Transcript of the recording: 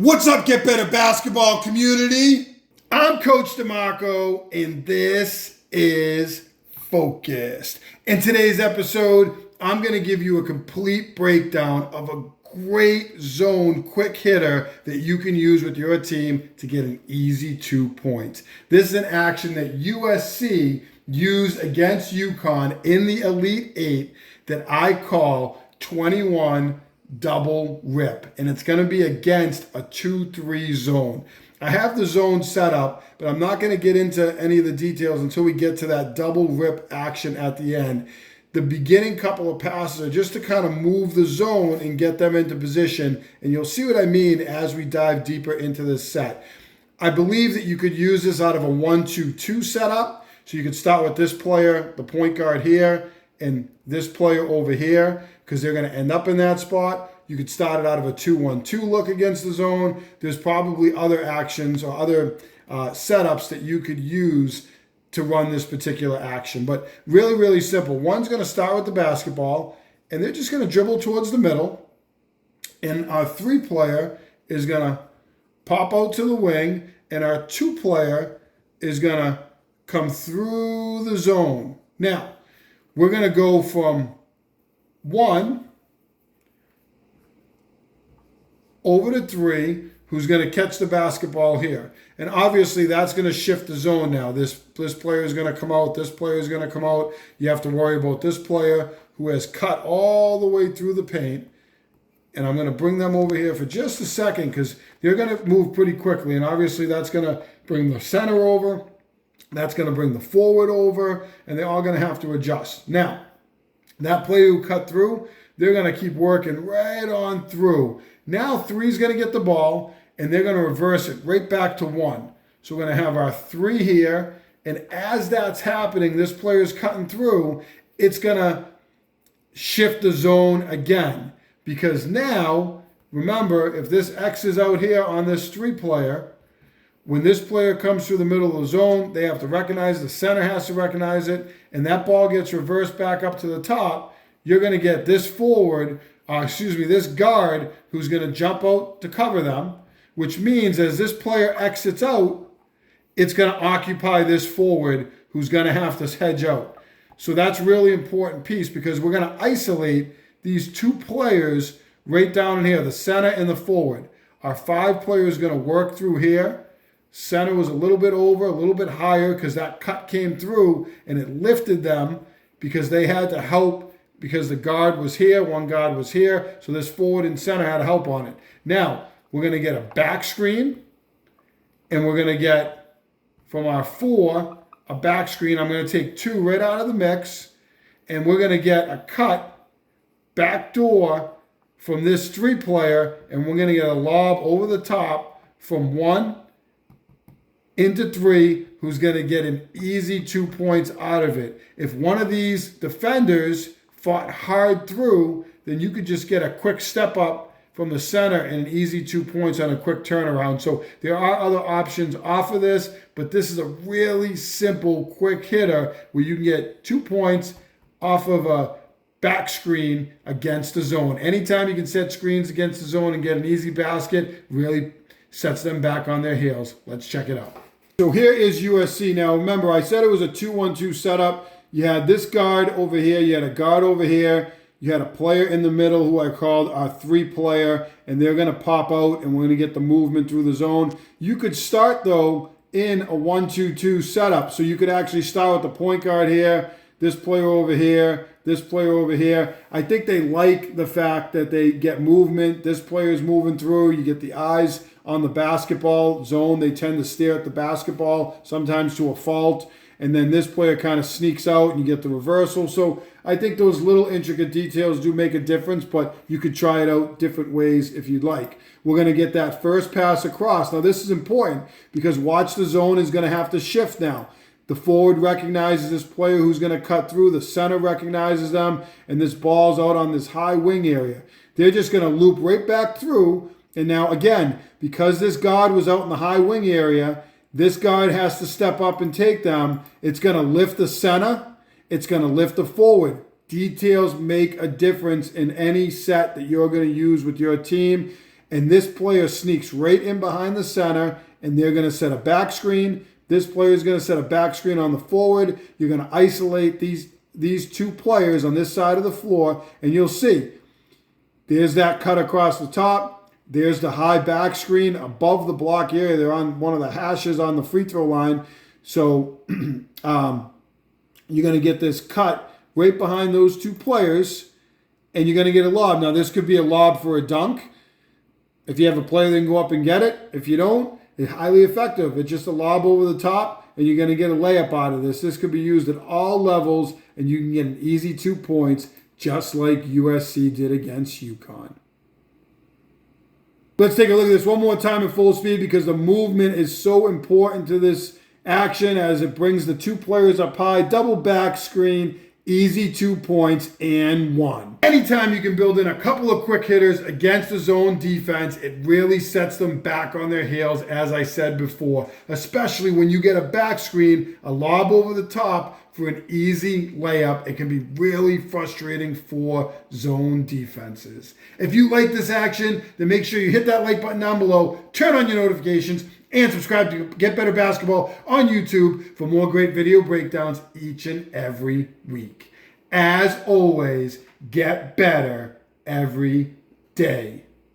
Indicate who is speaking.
Speaker 1: What's up, Get Better Basketball community? I'm Coach DeMarco, and this is Focused. In today's episode, I'm going to give you a complete breakdown of a great zone quick hitter that you can use with your team to get an easy 2 points. This is an action that USC used against UConn in the Elite Eight that I call 21 double rip, and it's going to be against a 2-3 zone. I have the zone set up, but I'm not going to get into any of the details until we get to that double rip action at the end. The beginning couple of passes are just to kind of move the zone and get them into position, and you'll see what I mean as we dive deeper into this set. I believe that you could use this out of a 1-2-2 setup, so you could start with this player, the point guard here, and this player over here, because they're going to end up in that spot. You could start it out of a 2-1-2 look against the zone. There's probably other actions or other setups that you could use to run this particular action. But really, really simple. One's going to start with the basketball, and they're just going to dribble towards the middle. And our 3-player is going to pop out to the wing, and our 2-player is going to come through the zone. Now, we're going to go from 1 over to 3, who's going to catch the basketball here. And obviously that's going to shift the zone now. This player is going to come out, this player is going to come out. You have to worry about this player who has cut all the way through the paint. And I'm going to bring them over here for just a second because they're going to move pretty quickly. And obviously that's going to bring the center over. That's going to bring the forward over. And they're all going to have to adjust. Now, that player who cut through, they're going to keep working right on through. Now 3 is going to get the ball, and they're going to reverse it right back to 1. So we're going to have our 3 here, and as that's happening, this player is cutting through, it's going to shift the zone again. Because now, remember, if this X is out here on this 3-player, when this player comes through the middle of the zone, they have to recognize, the center has to recognize it, and that ball gets reversed back up to the top. You're going to get this this guard who's going to jump out to cover them, which means as this player exits out, it's going to occupy this forward who's going to have to hedge out. So that's a really important piece because we're going to isolate these 2 players right down in here, the center and the forward. Our 5 player is going to work through here. Center was a little bit over, a little bit higher because that cut came through and it lifted them because they had to help because the guard was here, one guard was here, so this forward and center had to help on it. Now, we're going to get a back screen, and we're going to get, from our 4, a back screen. I'm going to take 2 right out of the mix, and we're going to get a cut back door from this 3-player, and we're going to get a lob over the top from 1 into 3, who's going to get an easy 2 points out of it. If one of these defenders fought hard through, then you could just get a quick step up from the center and an easy 2 points on a quick turnaround. So there are other options off of this, but this is a really simple, quick hitter where you can get 2 points off of a back screen against the zone. Anytime you can set screens against the zone and get an easy basket, really sets them back on their heels. Let's check it out. So here is USC. Now remember, I said it was a 2-1-2 setup. You had this guard over here, you had a guard over here, you had a player in the middle who I called our 3-player, and they're going to pop out and we're going to get the movement through the zone. You could start, though, in a 1-2-2 setup. So you could actually start with the point guard here, this player over here, this player over here. I think they like the fact that they get movement. This player is moving through. You get the eyes on the basketball zone. They tend to stare at the basketball, sometimes to a fault. And then this player kind of sneaks out and you get the reversal. So I think those little intricate details do make a difference, but you could try it out different ways if you'd like. We're going to get that first pass across. Now this is important because watch the zone is going to have to shift now. The forward recognizes this player who's going to cut through. The center recognizes them. And this ball's out on this high wing area. They're just going to loop right back through. And now again, because this guard was out in the high wing area, this guard has to step up and take them. It's going to lift the center. It's going to lift the forward. Details make a difference in any set that you're going to use with your team. and this player sneaks right in behind the center, and they're going to set a back screen. This player is going to set a back screen on the forward. You're going to isolate these two players on this side of the floor, and you'll see there's that cut across the top. There's the high back screen above the block area. They're on one of the hashes on the free throw line. So you're going to get this cut right behind those two players, and you're going to get a lob. Now, this could be a lob for a dunk. If you have a player that can go up and get it. If you don't, it's highly effective. It's just a lob over the top, and you're going to get a layup out of this. This could be used at all levels, and you can get an easy 2 points, just like USC did against UConn. Let's take a look at this one more time at full speed, because the movement is so important to this action as it brings the two players up high, double back screen, easy 2 points, and 1. Anytime you can build in a couple of quick hitters against the zone defense, it really sets them back on their heels, as I said before, especially when you get a back screen, a lob over the top for an easy layup. It can be really frustrating for zone defenses. If you like this action, then make sure you hit that like button down below, turn on your notifications, and subscribe to Get Better Basketball on YouTube for more great video breakdowns each and every week. As always, get better every day.